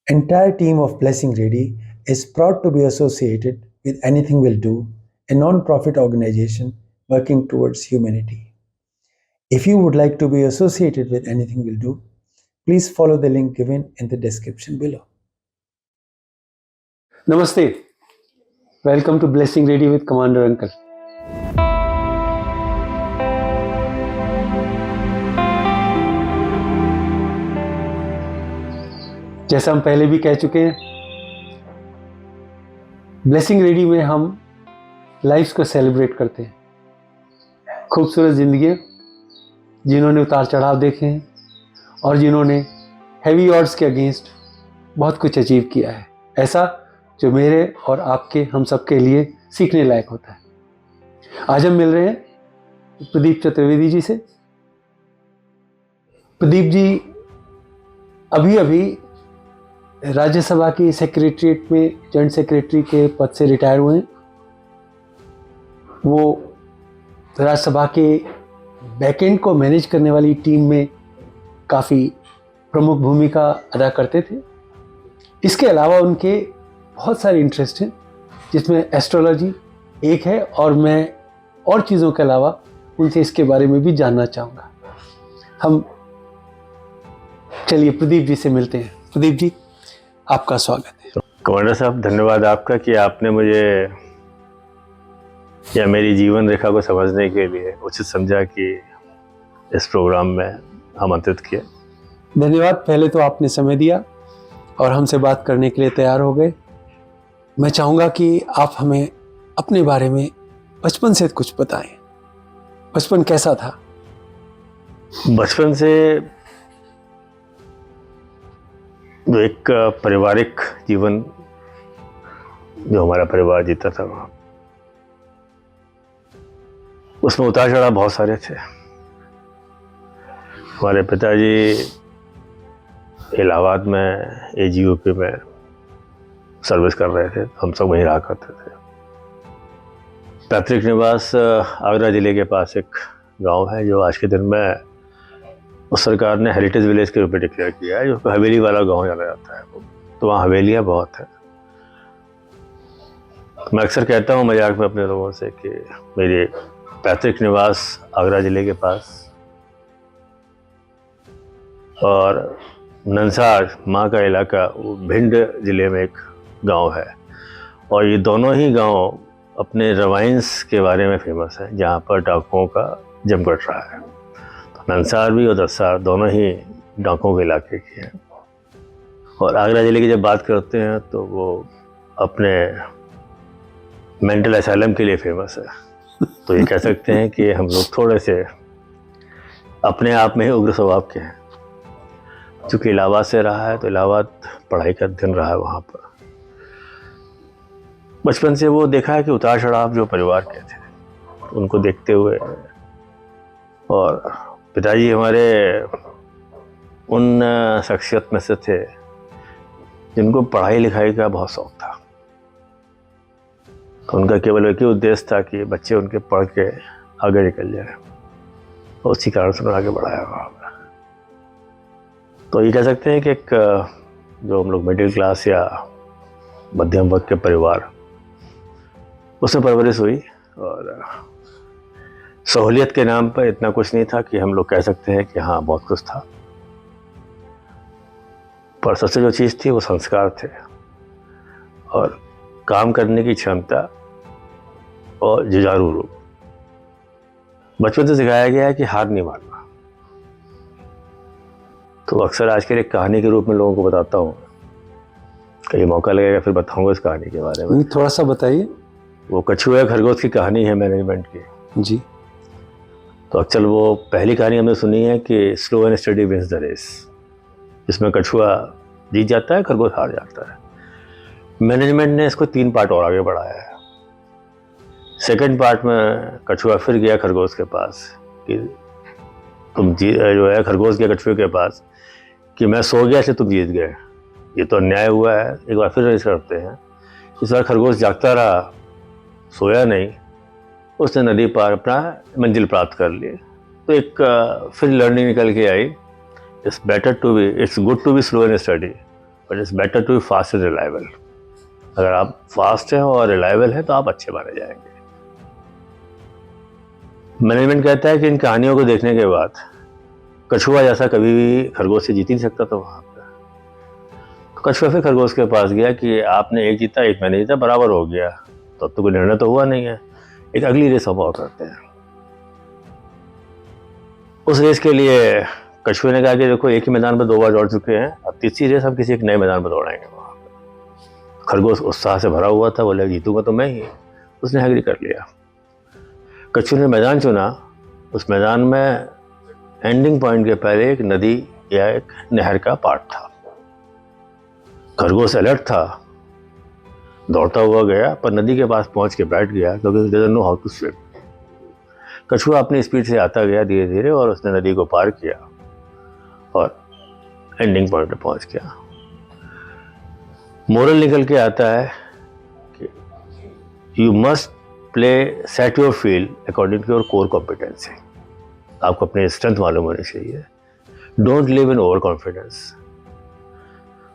Entire team of Blessing Ready is proud to be associated with Anything Will Do, a non-profit organization working towards humanity. If you would like to be associated with Anything Will Do, please follow the link given in the description below. Namaste. Welcome to Blessing Ready with Commander Uncle. जैसा हम पहले भी कह चुके हैं, blessing ready में हम life को सेलिब्रेट करते हैं। खूबसूरत जिंदगी जिन्होंने उतार चढ़ाव देखे हैं और जिन्होंने हैवी ऑड्स के अगेंस्ट बहुत कुछ अचीव किया है, ऐसा जो मेरे और आपके हम सबके लिए सीखने लायक होता है। आज हम मिल रहे हैं प्रदीप चतुर्वेदी जी से। प्रदीप जी अभी राज्यसभा की सेक्रेटरीट में जॉइंट सेक्रेटरी के पद से रिटायर हुए हैं। वो राज्यसभा के बैकएंड को मैनेज करने वाली टीम में काफ़ी प्रमुख भूमिका अदा करते थे। इसके अलावा उनके बहुत सारे इंटरेस्ट हैं, जिसमें एस्ट्रोलॉजी एक है, और मैं और चीज़ों के अलावा उनसे इसके बारे में भी जानना चाहूँगा। हम चलिए प्रदीप जी से मिलते हैं। प्रदीप जी, आपका स्वागत है। कमांडर साहब, धन्यवाद आपका कि आपने मुझे या मेरी जीवन रेखा को समझने के लिए उचित समझा कि इस प्रोग्राम में आमंत्रित किया। धन्यवाद। पहले तो आपने समय दिया और हमसे बात करने के लिए तैयार हो गए। मैं चाहूँगा कि आप हमें अपने बारे में बचपन से कुछ बताएं। बचपन कैसा था? बचपन से जो एक पारिवारिक जीवन जो हमारा परिवार जीता था, उसमें उतार चढ़ाव बहुत सारे थे। हमारे पिताजी इलाहाबाद में AGUP में सर्विस कर रहे थे, हम सब वहीं रहा करते थे। पैतृक निवास आगरा ज़िले के पास एक गांव है, जो आज के दिन में उस सरकार ने हेरिटेज विलेज के रूप में डिक्लेयर किया है, जो हवेली वाला गांव जाना जाता है। तो वहाँ हवेलियाँ बहुत हैं। मैं अक्सर कहता हूँ मजाक में अपने लोगों से कि मेरे पैतृक निवास आगरा ज़िले के पास और नंसार माँ का इलाका वो भिंड ज़िले में एक गांव है, और ये दोनों ही गांव अपने रवाइंस के बारे में फेमस है, जहाँ पर डाकुओं का जमघट रहा है। तो नंसार भी और दस्सार दोनों ही डाकुओं के इलाके के हैं। और आगरा ज़िले की जब बात करते हैं तो वो अपने मेंटल असाइलम के लिए फेमस है। तो ये कह सकते हैं कि हम लोग थोड़े से अपने आप में ही उग्र स्वभाव के हैं। चूँकि इलाहाबाद से रहा है तो इलाहाबाद पढ़ाई का दिन रहा है वहाँ पर। बचपन से वो देखा है कि उतार चढ़ाव जो परिवार के थे उनको देखते हुए, और पिताजी हमारे उन शख्सियत में से थे जिनको पढ़ाई लिखाई का बहुत शौक था। तो उनका केवल एक ही उद्देश्य था कि बच्चे उनके पढ़ के आगे निकल जाए, और उसी कारण से उन्होंने आगे बढ़ाया वहाँ पर। तो ये कह सकते हैं कि एक जो हम लोग मिडिल क्लास या मध्यम वर्ग के परिवार, उसमें परवरिश हुई। और सहूलियत के नाम पर इतना कुछ नहीं था कि हम लोग कह सकते हैं कि हाँ बहुत कुछ था, पर सबसे जो चीज़ थी वो संस्कार थे और काम करने की क्षमता और जुझारू रूप। बचपन से सिखाया गया है कि हार नहीं मानना। तो अक्सर आजकल एक कहानी के रूप में लोगों को बताता हूँ, कहीं मौका लगेगा फिर बताऊँगा इस कहानी के बारे में। थोड़ा सा बताइए। वो कछुआ खरगोश की कहानी है मैनेजमेंट की जी। तो अक्सर वो पहली कहानी हमने सुनी है कि slow and study wins the race, जिसमें कछुआ जीत जाता है, खरगोश हार जाता है। मैनेजमेंट ने इसको 3 पार्ट और आगे बढ़ाया है। सेकंड पार्ट में कछुआ फिर गया खरगोश के पास कि तुम जो है खरगोश गया कछुए के पास कि मैं सो गया इसलिए तुम जीत गए, ये तो अन्याय हुआ है, एक बार फिर रेस करते हैं। इस बार खरगोश जागता रहा, सोया नहीं, उसने नदी पार अपना मंजिल प्राप्त कर ली। तो एक फिर लर्निंग निकल के आई, it's good to be slow and study, but it's better to be fast and reliable. अगर आप फास्ट हैं और रिलायबल हैं तो आप अच्छे माने जाएंगे। मैनेजमेंट कहता है कि इन कहानियों को देखने के बाद कछुआ जैसा कभी भी खरगोश से जीत ही नहीं सकता था वहाँ पर। तो कछुआ फिर खरगोश के पास गया कि आपने एक जीता एक मैंने जीता, बराबर हो गया, तो अब तो कोई निर्णय तो हुआ नहीं है, एक अगली रेस हम और करते हैं। उस रेस के लिए कछुए ने कहा कि देखो एक ही मैदान पर 2 बार दौड़ चुके हैं, अब तीसरी रेस हम किसी एक नए मैदान पर दौड़ाएंगे। वहाँ पर खरगोश उत्साह से भरा हुआ था, बोले जीतूंगा तो मैं ही। उसने एग्री कर लिया। कछुए ने मैदान चुना। उस मैदान में एंडिंग पॉइंट के पहले एक नदी या एक नहर का पार्ट था। खरगोश अलर्ट था, दौड़ता हुआ गया, पर नदी के पास पहुंच के बैठ गया क्योंकि doesn't know how to swim. कछुआ अपनी स्पीड से आता गया धीरे धीरे और उसने नदी को पार किया और एंडिंग पॉइंट पे पहुंच गया। मोरल निकल के आता है कि you must play set your field according to your core competency. आपको अपने स्ट्रेंथ मालूम होनी चाहिए। Don't live in over confidence.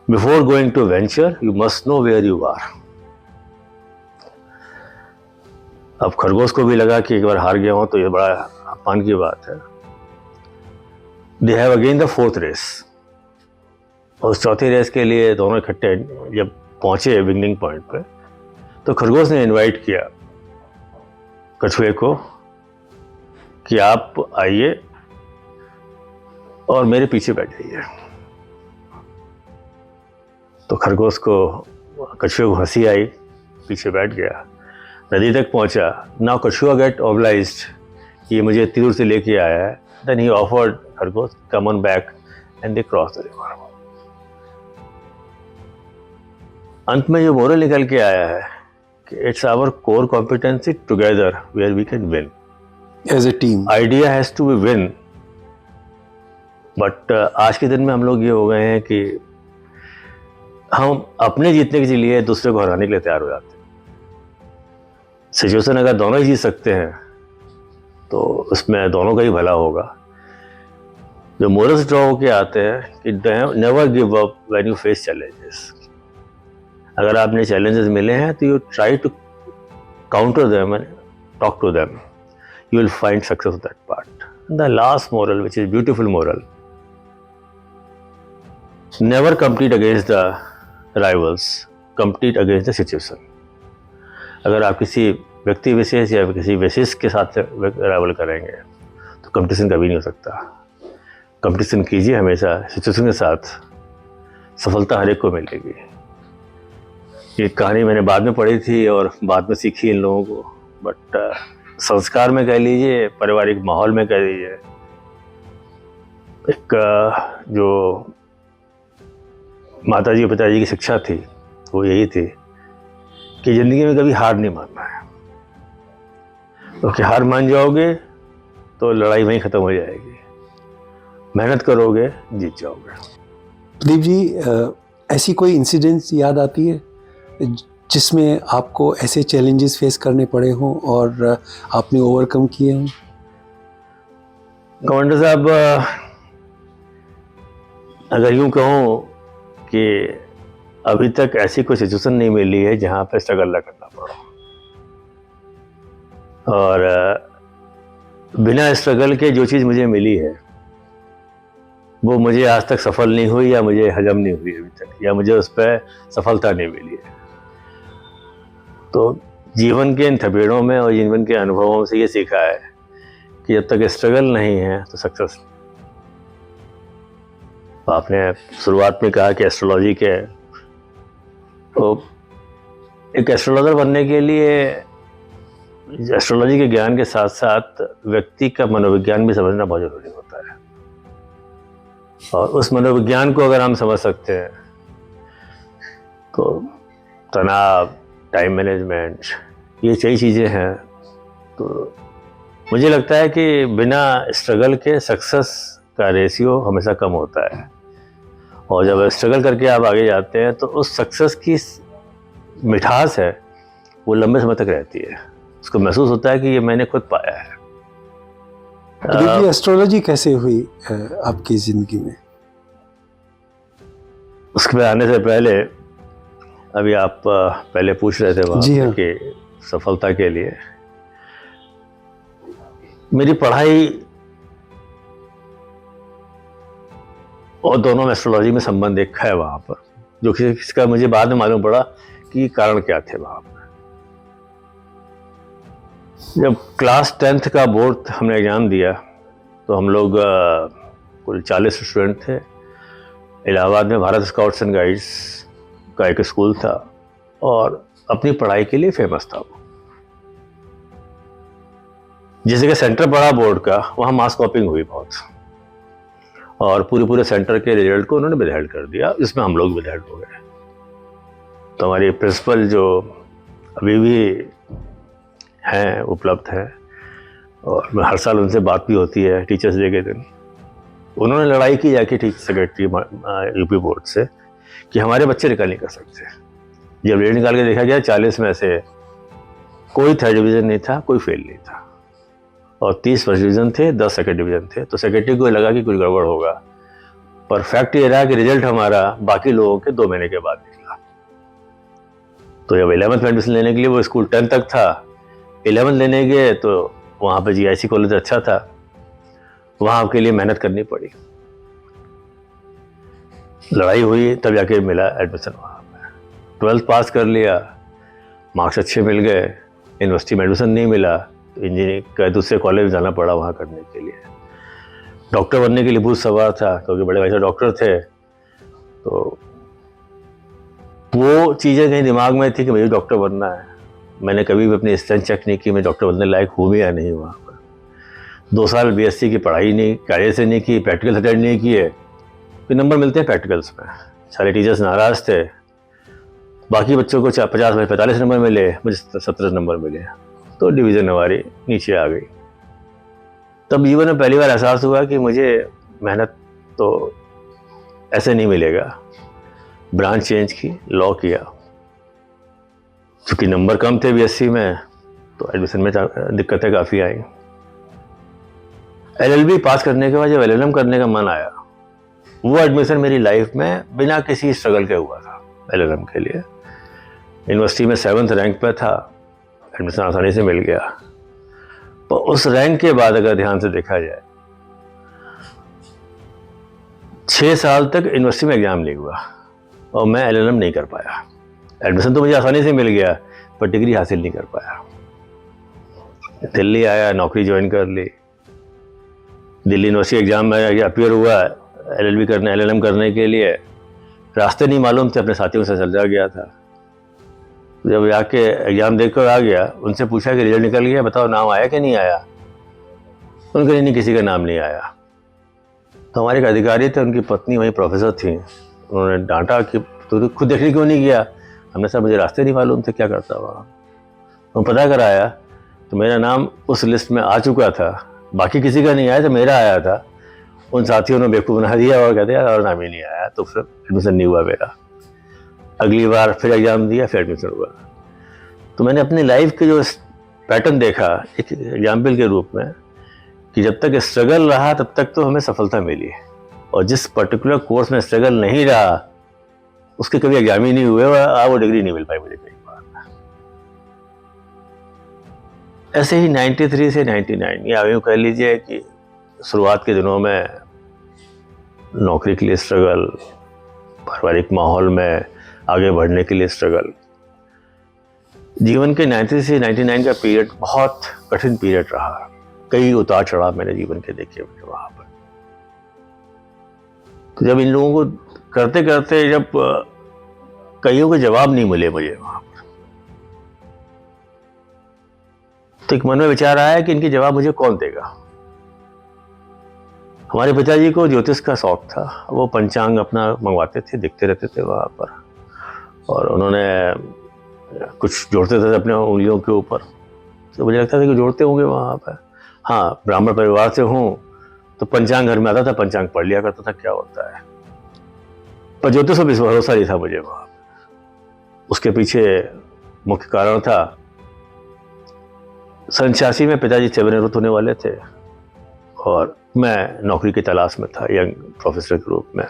Before going to venture you must know where you are. अब खरगोश को भी लगा कि एक बार हार गया हूं तो ये बड़ा अपमान की बात है। They have again the 4th race. और उस चौथी रेस के लिए दोनों इकट्ठे जब पहुंचे बिगनिंग पॉइंट पे, तो खरगोश ने इनवाइट किया कछुए को कि आप आइए और मेरे पीछे बैठ जाइए। तो खरगोश को, कछुए को हंसी आई, पीछे बैठ गया, नदी तक पहुंचा। नाउ कछुआ गेट ऑब्लाइज्ड, ये मुझे इतनी दूर से लेके आया है। देन ही ऑफर्ड खरगोश come on back and they cross the river. अंत में जो मोरल निकल के आया है कि it's our core competency together where we can win as a team. Idea has to be win. But आज के दिन में हम लोग ये हो गए हैं कि हम अपने जीतने के लिए दूसरे को हराने के लिए तैयार हो जाते हैं। सिचुएशन अगर दोनों ही जीत सकते हैं तो उसमें दोनों का ही भला होगा। जो मोरल्स ड्रॉ होके आते हैं कि never give up when you face challenges. अगर आपने चैलेंजेस मिले हैं तो you try to counter them and talk to them, you will find success of that part. The last moral, which is beautiful moral, never compete against the rivals, compete against the situation. अगर आप किसी व्यक्ति विशेष या किसी विशेष के साथ rival करेंगे तो कंपटीशन कभी नहीं हो सकता। कंपटीशन कीजिए हमेशा सिचुएशन के साथ, सफलता हर एक को मिलेगी। ये कहानी मैंने बाद में पढ़ी थी और बाद में सीखी इन लोगों को, बट संस्कार में कह लीजिए, पारिवारिक माहौल में कह लीजिए, एक जो माताजी पिताजी की शिक्षा थी वो यही थी कि ज़िंदगी में कभी हार नहीं मानना है, क्योंकि हार मान जाओगे तो लड़ाई वहीं ख़त्म हो जाएगी। मेहनत करोगे जीत जाओगे। प्रदीप जी, ऐसी कोई इंसिडेंट्स याद आती है जिसमें आपको ऐसे चैलेंजेस फेस करने पड़े हों और आपने ओवरकम किए हों? कमांडर साहब, अगर यूं कहूं कि अभी तक ऐसी कोई सिचुएशन नहीं मिली है जहां पे स्ट्रगल ना करना पड़ा, और बिना स्ट्रगल के जो चीज़ मुझे मिली है वो मुझे आज तक सफल नहीं हुई या मुझे हजम नहीं हुई अभी तक, या मुझे उस पर सफलता नहीं मिली है। तो जीवन के इन थपेड़ों में और जीवन के अनुभवों से ये सीखा है कि जब तक स्ट्रगल नहीं है तो सक्सेस। आपने शुरुआत में कहा कि एस्ट्रोलॉजी के, तो एक एस्ट्रोलॉजर बनने के लिए एस्ट्रोलॉजी के ज्ञान के साथ साथ व्यक्ति का मनोविज्ञान भी समझना बहुत जरूरी होता है। और उस मनोविज्ञान को अगर हम समझ सकते हैं तो तनाव, टाइम मैनेजमेंट, ये कई चीज़ें हैं। तो मुझे लगता है कि बिना स्ट्रगल के सक्सेस का रेशियो हमेशा कम होता है, और जब स्ट्रगल करके आप आगे जाते हैं तो उस सक्सेस की मिठास है वो लंबे समय तक रहती है। उसको महसूस होता है कि ये मैंने खुद पाया है। प्रदीप जी, एस्ट्रोलॉजी कैसे हुई आपकी ज़िंदगी में? उसके बाद आने से पहले अभी आप पहले पूछ रहे थे वहाँ जी हाँ। कि सफलता के लिए मेरी पढ़ाई और दोनों में एस्ट्रोलॉजी में संबंध एक है वहाँ पर, जो कि इसका मुझे बाद में मालूम पड़ा कि कारण क्या थे वहाँ पर। जब क्लास 10th का बोर्ड हमने एग्ज़ाम दिया तो हम लोग कुल 40 स्टूडेंट थे। इलाहाबाद में भारत स्काउट्स एंड गाइड्स का एक स्कूल था और अपनी पढ़ाई के लिए फेमस था वो। जिस जगह सेंटर पड़ा बोर्ड का वहाँ मास कॉपिंग हुई बहुत, और पूरे सेंटर के रिजल्ट को उन्होंने विदहेल्ड कर दिया, जिसमें हम लोग विदहेल्ड हो गए। तो हमारे प्रिंसिपल जो अभी भी हैं उपलब्ध हैं और हर साल उनसे बात भी होती है टीचर्स डे के दिन, उन्होंने लड़ाई की जाके टीचर सेक्रेटरी यूपी बोर्ड से कि हमारे बच्चे निकाल नहीं कर सकते। जब रिजल्ट निकाल के देखा गया 40 में से कोई थर्ड डिवीज़न नहीं था, कोई फेल नहीं था, और 30 फर्स्ट डिवीज़न थे, 10 सेकंड डिवीज़न थे। तो सेक्रेटरी को लगा कि कुछ गड़बड़ होगा, पर फैक्ट ये रहा कि रिजल्ट हमारा बाकी लोगों के 2 महीने के बाद निकला। तो जब 11th में एडमिशन लेने के लिए वो स्कूल 10 तक था, 11th लेने गए तो वहाँ पे GIC कॉलेज अच्छा था, वहाँ आपके लिए मेहनत करनी पड़ी, लड़ाई हुई, तब जाके मिला एडमिशन वहाँ पे। 12th पास कर लिया, मार्क्स अच्छे मिल गए, यूनिवर्सिटी में एडमिशन नहीं मिला, तो इंजीनियरिंग का दूसरे कॉलेज में जाना पड़ा वहाँ करने के लिए। डॉक्टर बनने के लिए बहुत सवार था क्योंकि बड़े भाई साहब डॉक्टर थे, तो वो चीज़ें कहीं दिमाग में थी कि मुझे डॉक्टर बनना है। मैंने कभी भी अपनी स्ट्रेंथ चेक नहीं की मैं डॉक्टर बनने लायक हूँ भी या नहीं। वहाँ पर 2 साल BSc की पढ़ाई नहीं, कार्य से नहीं की, प्रैक्टिकल अटेंड नहीं किए, फिर नंबर मिलते हैं प्रैक्टिकल्स में। सारे टीचर्स नाराज़ थे, बाकी बच्चों को 50 में 45 नंबर मिले, मुझे 17 नंबर मिले, तो डिवीज़न हमारी नीचे आ गई। तब जीवन में पहली बार एहसास हुआ कि मुझे मेहनत तो ऐसे नहीं मिलेगा। ब्रांच चेंज की, लॉ किया, क्योंकि नंबर कम थे BSc में तो एडमिशन में दिक्कतें काफ़ी आई। LLB पास करने के बाद जब LLM करने का मन आया, वो एडमिशन मेरी लाइफ में बिना किसी स्ट्रगल के हुआ था। LLM के लिए यूनिवर्सिटी में 7th रैंक पे था, एडमिशन आसानी से मिल गया। तो उस रैंक के बाद अगर ध्यान से देखा जाए 6 साल तक यूनिवर्सिटी में एग्जाम नहीं हुआ और मैं LLM नहीं कर पाया। एडमिशन तो मुझे आसानी से मिल गया पर डिग्री हासिल नहीं कर पाया। दिल्ली आया, नौकरी ज्वाइन कर ली, दिल्ली यूनिवर्सिटी एग्जाम में अपीयर हुआ LLM करने के लिए। रास्ते नहीं मालूम थे, अपने साथियों से चल जा गया था। जब जाके एग्ज़ाम देकर आ गया, उनसे पूछा कि रिजल्ट निकल गया, बताओ नाम आया कि नहीं आया। उनके नहीं, किसी का नाम नहीं आया। तो हमारे एक अधिकारी थे, उनकी पत्नी वहीं प्रोफेसर थी, उन्होंने डांटा कि तो खुद देखने क्यों नहीं गया। हमने कहा मुझे रास्ते नहीं मालूम थे, क्या करता वहाँ। तो पता कराया तो मेरा नाम उस लिस्ट में आ चुका था, बाकी किसी का नहीं आया तो मेरा आया था। उन साथियों ने बेवकूफ़ बना दिया और कहते यार और नाम ही नहीं आया, तो फिर एडमिशन नहीं हुआ मेरा। अगली बार फिर एग्ज़ाम दिया, फिर एडमिशन हुआ। तो मैंने अपनी लाइफ के जो पैटर्न देखा एक एग्जाम्पल के रूप में कि जब तक स्ट्रगल रहा तब तक तो हमें सफलता मिली, और जिस पर्टिकुलर कोर्स में स्ट्रगल नहीं रहा उसके कभी एग्जाम ही नहीं हुए और वो डिग्री नहीं मिल पाई मुझे कई बार। ऐसे ही 93 से 99 या यूँ कह लीजिए कि शुरुआत के दिनों में नौकरी के लिए स्ट्रगल, पारिवारिक माहौल में आगे बढ़ने के लिए स्ट्रगल। जीवन के 93 से 99 का पीरियड बहुत कठिन पीरियड रहा। कई उतार चढ़ाव मैंने जीवन के देखे हुए वहाँ पर। तो जब इन लोगों को करते करते जब कईयों के जवाब नहीं मिले मुझे वहाँ पर, तो एक मन में विचार आया कि इनके जवाब मुझे कौन देगा। हमारे पिताजी को ज्योतिष का शौक था, वो पंचांग अपना मंगवाते थे, दिखते रहते थे वहाँ पर, और उन्होंने कुछ जोड़ते थे अपने उंगलियों के ऊपर। तो मुझे लगता था कि जोड़ते होंगे वहाँ पर। हाँ, ब्राह्मण परिवार से हूँ तो पंचांग घर में आता था, पंचांग पढ़ लिया करता था क्या होता है, पर ज्योतिष पर भरोसा नहीं था मुझे वहाँ। उसके पीछे मुख्य कारण था सन 86 में पिताजी सेवानिवृत्त होने वाले थे और मैं नौकरी की तलाश में था, यंग प्रोफेसर के रूप में।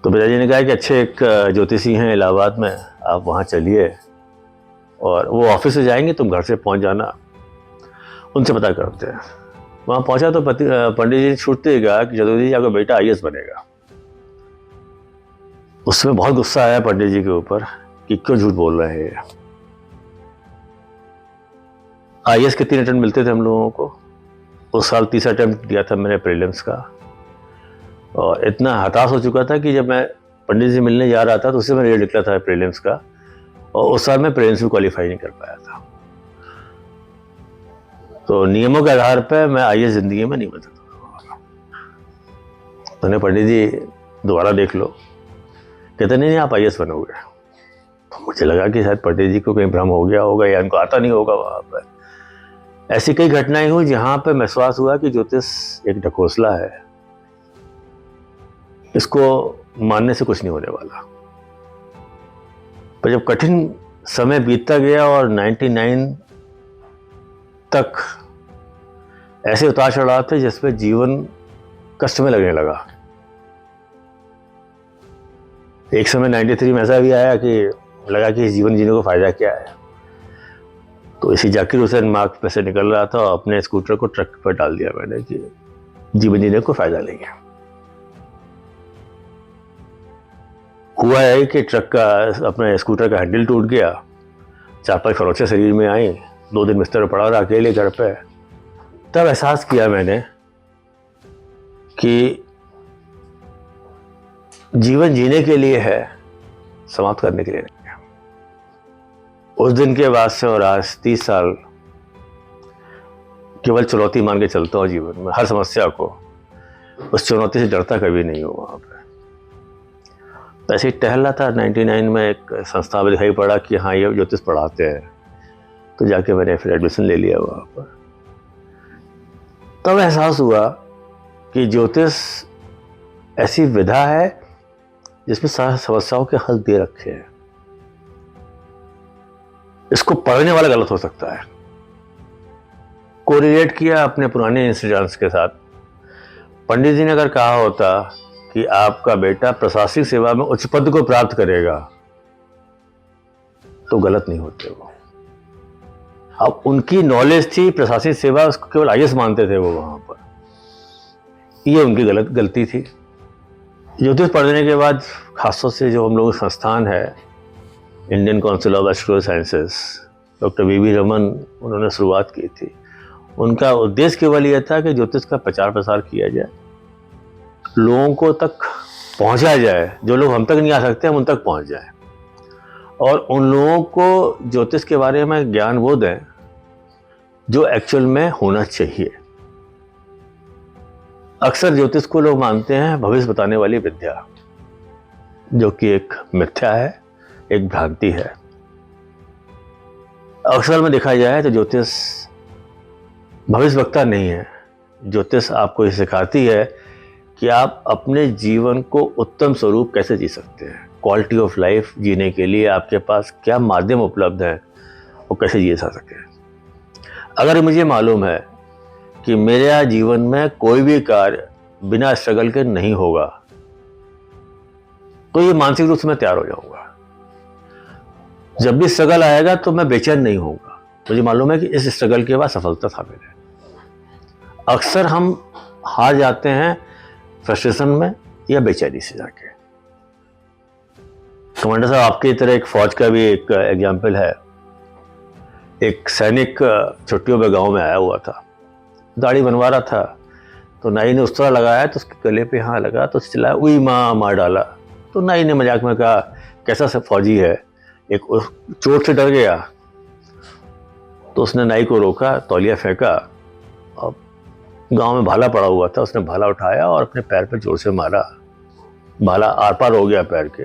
तो पिताजी ने कहा कि अच्छे एक ज्योतिषी हैं इलाहाबाद में, आप वहाँ चलिए और वो ऑफिस से जाएंगे, तुम घर से पहुँच जाना, उनसे पता करते हैं। वहाँ पहुँचा तो पंडित जी ने छूटते ही कहा कि जदूदी जी आपका बेटा IAS बनेगा। उसमें बहुत गुस्सा आया पंडित जी के ऊपर कि क्यों झूठ बोल रहे हैं। IAS के 3 अटेम्प्ट मिलते थे हम लोगों को। उस साल 30 अटेम्प्ट दिया था मैंने प्रीलिम्स का, और इतना हताश हो चुका था कि जब मैं पंडित जी मिलने जा रहा था तो उससे मैं रिजल्ट निकला था प्रीलिम्स का, और उस साल मैं प्रीलिम्स भी क्वालिफाई नहीं कर पाया था। तो नियमों के आधार पर मैं IAS जिंदगी में नहीं बन सकता। तो पंडित जी दोबारा देख लो, कहते नहीं आप IAS बनोगे। तो मुझे लगा कि शायद पंडित जी को कहीं भ्रम हो गया होगा या उनको आता नहीं होगा वहाँ पर। ऐसी कई घटनाएं हुई जहाँ पे महसूस हुआ कि ज्योतिष एक ढकोसला है, इसको मानने से कुछ नहीं होने वाला। पर जब कठिन समय बीतता गया और 99 तक ऐसे उतार चढ़ाव थे जिसमें जीवन कष्ट में लगने लगा। एक समय 93 में ऐसा भी आया कि लगा कि जीवन जीने को फायदा क्या है। तो इसी जाकिर हुसैन मार्ग पे से निकल रहा था और अपने स्कूटर को ट्रक पर डाल दिया मैंने कि जीवन जीने को फायदा नहीं है। हुआ है कि ट्रक का अपने स्कूटर का हैंडल टूट गया, 4-5 खरोंचे शरीर में आई, 2 दिन बिस्तर पर पड़ा रहा अकेले घर पे। तब एहसास किया मैंने कि जीवन जीने के लिए है, समाप्त करने के लिए नहीं है। उस दिन के बाद से और आज 30 साल केवल चुनौती मान के चलता हूँ जीवन में। हर समस्या को, उस चुनौती से डरता कभी नहीं हुआ। वहाँ पर ऐसे ही टहल रहा था 99 में, एक संस्था में दिखाई पड़ा कि हाँ ये ज्योतिष पढ़ाते हैं, तो जाके मैंने फिर एडमिशन ले लिया वहाँ पर। तब एहसास हुआ कि ज्योतिष ऐसी विधा है जिसमें सारी समस्याओं के हल दे रखे हैं। इसको पढ़ने वाला गलत हो सकता है। कोरिलेट किया अपने पुराने इंसिडेंट्स के साथ। पंडित जी ने अगर कहा होता कि आपका बेटा प्रशासनिक सेवा में उच्च पद को प्राप्त करेगा, तो गलत नहीं होते वो। अब उनकी नॉलेज थी प्रशासनिक सेवा, उसको केवल IAS मानते थे वो वहां पर, ये उनकी गलती थी। ज्योतिष पढ़ने के बाद खासतौर से जो हम लोग संस्थान है Indian council of astro sciences, doctor VV Raman, उन्होंने शुरुआत की थी। उनका उद्देश्य केवल यह था कि ज्योतिष का प्रचार प्रसार किया जाए, लोगों को तक पहुंचा जाए, जो लोग हम तक नहीं आ सकते हम उन तक पहुंच जाए, और उन लोगों को ज्योतिष के बारे में ज्ञान वो दें जो एक्चुअल में होना चाहिए। अक्सर ज्योतिष को लोग मानते हैं भविष्य बताने वाली विद्या, जो कि एक मिथ्या है, एक भ्रांति है। अक्सर में देखा जाए तो ज्योतिष भविष्य वक्ता नहीं है। ज्योतिष आपको ये सिखाती है कि आप अपने जीवन को उत्तम स्वरूप कैसे जी सकते हैं, क्वालिटी ऑफ लाइफ जीने के लिए आपके पास क्या माध्यम उपलब्ध है, वो कैसे जी जा सके। अगर मुझे मालूम है कि मेरे जीवन में कोई भी कार्य बिना स्ट्रगल के नहीं होगा, तो ये मानसिक रूप से मैं तैयार हो जाऊंगा। जब भी स्ट्रगल आएगा तो मैं बेचैन नहीं होऊंगा, मुझे मालूम है कि इस स्ट्रगल के बाद सफलता सामने है। अक्सर हम हार जाते हैं फ्रस्ट्रेशन में या बेचैनी से जाके। कमांडर साहब, आपकी तरह एक फौज का भी एक एग्जाम्पल है। एक सैनिक छुट्टियों में गांव में आया हुआ था, दाढ़ी बनवा रहा था, तो नाई ने उस तरह लगाया तो उसके गले पे हाँ लगा, तो चिल्लाया उई माँ, मार डाला। तो नाई ने मजाक में कहा कैसा सब फौजी है, एक चोट से डर गया। तो उसने नाई को रोका, तौलिया फेंका, और गांव में भाला पड़ा हुआ था, उसने भाला उठाया और अपने पैर पे जोर से मारा। भाला आर पार हो गया पैर के,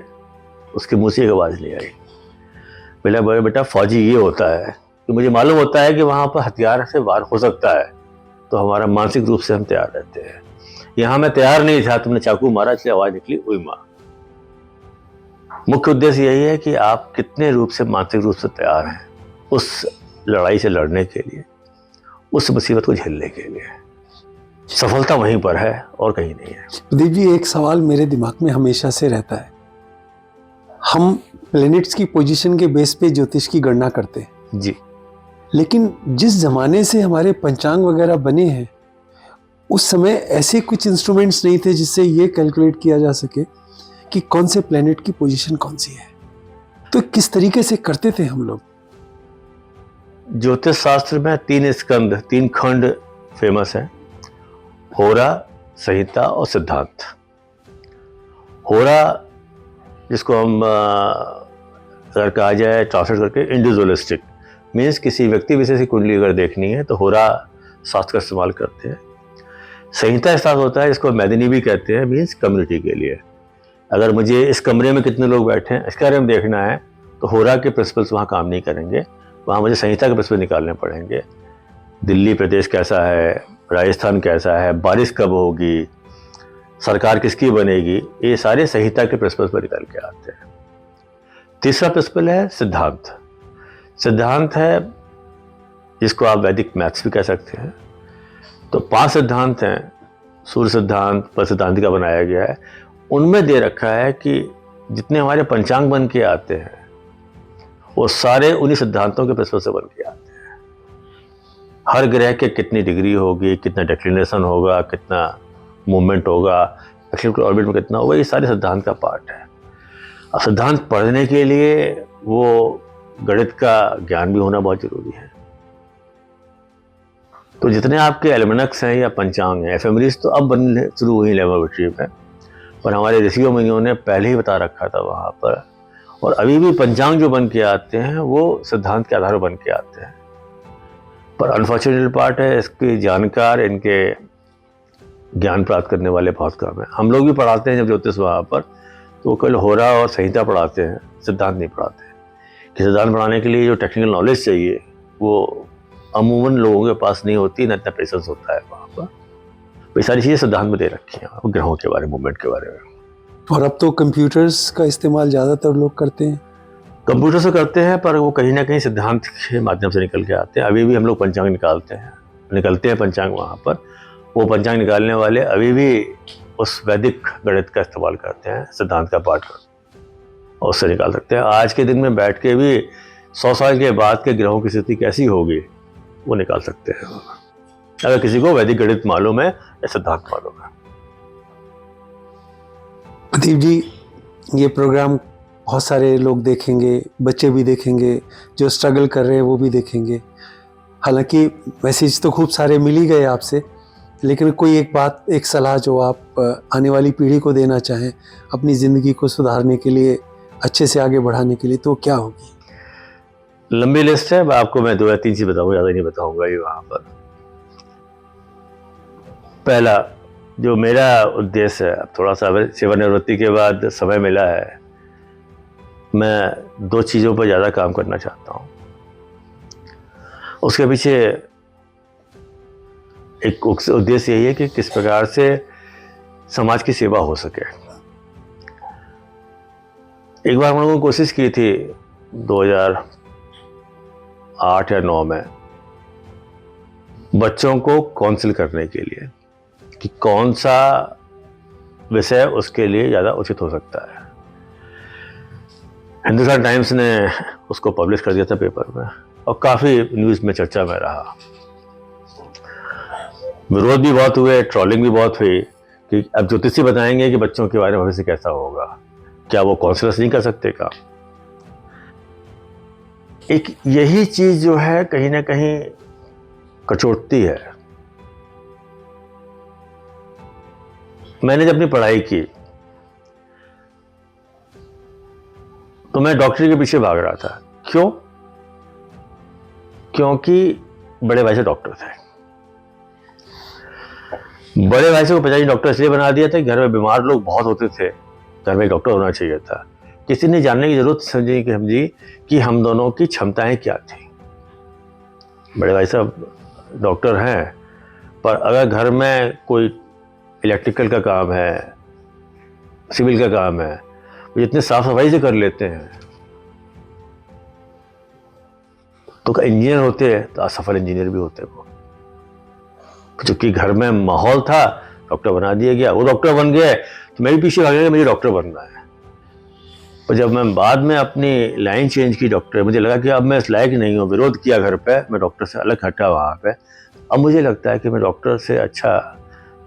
उसके मुंह से एक आवाज़ नहीं आई। बोला बेटा फौजी ये होता है कि मुझे मालूम होता है कि वहाँ पर हथियार से वार हो सकता है, तो हमारा मानसिक रूप से हम तैयार रहते हैं। यहाँ मैं तैयार नहीं था, तुमने चाकू मारा इसलिए आवाज़ निकली उई माँ। मुख्य उद्देश्य यही है कि आप कितने रूप से मानसिक रूप से तैयार हैं उस लड़ाई से लड़ने के लिए, उस मुसीबत को झेलने के लिए। सफलता वहीं पर है और कहीं नहीं है। प्रदीप जी, एक सवाल मेरे दिमाग में हमेशा से रहता है। हम प्लैनेट्स की पोजीशन के बेस पे ज्योतिष की गणना करते हैं जी। लेकिन जिस जमाने से हमारे पंचांग वगैरह बने हैं उस समय ऐसे कुछ इंस्ट्रूमेंट्स नहीं थे जिससे ये कैलकुलेट किया जा सके कि कौन से प्लैनेट की पोजीशन कौन सी है। तो किस तरीके से करते थे हम लोग? ज्योतिष शास्त्र में 3 स्कंद, 3 खंड फेमस हैं, होरा, संहिता और सिद्धांत। होरा, जिसको हम अगर कहा जाए ट्रांसलेट करके इंडिविजुअलिस्टिक, मीन्स किसी व्यक्ति विशेष की कुंडली अगर देखनी है तो होरा शास्त्र का इस्तेमाल करते हैं। संहिता स्टार्ट होता है, जिसको मैदिनी भी कहते हैं, मीन्स कम्युनिटी के लिए। अगर मुझे इस कमरे में कितने लोग बैठे हैं इसके बारे में देखना है तो होरा के प्रिंसिपल्स वहाँ काम नहीं करेंगे, वहाँ मुझे संहिता के प्रिंसिपल निकालने पड़ेंगे। दिल्ली प्रदेश कैसा है, राजस्थान कैसा है, बारिश कब होगी, सरकार किसकी बनेगी, ये सारे संहिता के प्रिंसिपल्स पर निकल के आते हैं। तीसरा प्रिंसिपल है सिद्धांत। सिद्धांत है जिसको आप वैदिक मैथ्स भी कह सकते हैं। तो 5 सिद्धांत हैं, सूर्य सिद्धांत पर सिद्धांत का बनाया गया है। उनमें दे रखा है कि जितने हमारे पंचांग बन के आते हैं वो सारे उन्हीं सिद्धांतों के प्रिंसिपल से बन के आते हैं। हर ग्रह के कितनी डिग्री होगी, कितना डिक्लिनेशन होगा, कितना मूवमेंट होगा, एक्लिप्टिकल ऑर्बिट में कितना होगा, ये सारे सिद्धांत का पार्ट है। अब सिद्धांत पढ़ने के लिए वो गणित का ज्ञान भी होना बहुत जरूरी है। तो जितने आपके एल्मेनक्स हैं या पंचांग हैं, एफेमरीज तो अब बनने शुरू हुई लेबोरेटरी में, पर हमारे ऋषियों मुनियों ने पहले ही बता रखा था वहाँ पर। और अभी भी पंचांग जो बन के आते हैं वो सिद्धांत के आधार पर बन के आते हैं। पर अनफॉर्चुनेट पार्ट है, इसकी जानकार, इनके ज्ञान प्राप्त करने वाले बहुत कम है। हम लोग भी पढ़ाते हैं जब ज्योतिष वहाँ पर, तो वो केवल होरा और संहिता पढ़ाते हैं, सिद्धांत नहीं पढ़ाते हैं। कि सिद्धांत पढ़ाने के लिए जो टेक्निकल नॉलेज चाहिए वो अमूमन लोगों के पास नहीं होती, ना इतना पेशेंस होता है वहाँ पर। ये सारी चीज़ें सिद्धांत में दे रखी हैं, ग्रहों के बारे में, मूवमेंट के बारे में। और अब तो कंप्यूटर्स का इस्तेमाल ज़्यादातर लोग करते हैं। कंप्यूटर से करते हैं पर वो कहीं ना कहीं सिद्धांत के माध्यम से निकल के आते हैं। अभी भी हम लोग पंचांग निकलते हैं पंचांग वहाँ पर। वो पंचांग निकालने वाले अभी भी उस वैदिक गणित का इस्तेमाल करते हैं, सिद्धांत का पार्ट और उससे निकाल सकते हैं। आज के दिन में बैठ के भी 100 साल के बाद के ग्रहों की स्थिति कैसी होगी वो निकाल सकते हैं, अगर किसी को वैदिक गणित मालूम है या सिद्धांत मालूम है। प्रदीप जी, ये प्रोग्राम बहुत सारे लोग देखेंगे, बच्चे भी देखेंगे, जो स्ट्रगल कर रहे हैं वो भी देखेंगे। हालांकि मैसेज तो खूब सारे मिल ही गए आपसे, लेकिन कोई एक बात, एक सलाह जो आप आने वाली पीढ़ी को देना चाहें अपनी ज़िंदगी को सुधारने के लिए, अच्छे से आगे बढ़ाने के लिए, तो क्या होगी? लंबी लिस्ट है, आपको मैं 2 या 3 चीज़ बताऊंगा, ज़्यादा नहीं बताऊंगा ये वहाँ पर। पहला जो मेरा उद्देश्य है, अब थोड़ा सा सेवानिवृत्ति के बाद समय मिला है, मैं 2 चीज़ों पर ज़्यादा काम करना चाहता हूँ। उसके पीछे एक उद्देश्य यही है कि किस प्रकार से समाज की सेवा हो सके। एक बार हम लोगों ने कोशिश की थी 2008 या 9 में बच्चों को काउंसिल करने के लिए कि कौन सा विषय उसके लिए ज़्यादा उचित हो सकता है। हिंदुस्तान टाइम्स ने उसको पब्लिश कर दिया था पेपर में और काफ़ी न्यूज़ में चर्चा में रहा। विरोध भी बहुत हुए, ट्रोलिंग भी बहुत हुई कि अब ज्योतिषी बताएंगे कि बच्चों के बारे में भविष्य कैसा होगा, क्या वो काउंसलर्स नहीं कर सकते काम। एक यही चीज़ जो है कहीं ना कहीं कचोटती है। मैंने जब अपनी पढ़ाई की तो मैं डॉक्टरी के पीछे भाग रहा था। क्यों? क्योंकि बड़े भाई से डॉक्टर थे। बड़े भाई से को पिताजी डॉक्टर इसलिए बना दिया था कि घर में बीमार लोग बहुत होते थे, घर में एक डॉक्टर होना चाहिए था। किसी ने जानने की जरूरत समझी कि हम दोनों की क्षमताएं क्या थी। बड़े भाई साहब डॉक्टर हैं, पर अगर घर में कोई इलेक्ट्रिकल का काम है, सिविल का काम है, वो जितने साफ सफाई से कर लेते हैं, तो इंजीनियर होते हैं तो असफल इंजीनियर भी होते हैं वो। चूंकि घर में माहौल था, डॉक्टर बना दिया गया। वो डॉक्टर बन गए तो मैं भी पीछे भाग गया कि मुझे डॉक्टर बनना है। और जब मैं बाद में अपनी लाइन चेंज की डॉक्टर, मुझे लगा कि अब मैं इस लायक नहीं हूँ, विरोध किया घर पे, मैं डॉक्टर से अलग हटा वहाँ पे। अब मुझे लगता है कि मैं डॉक्टर से अच्छा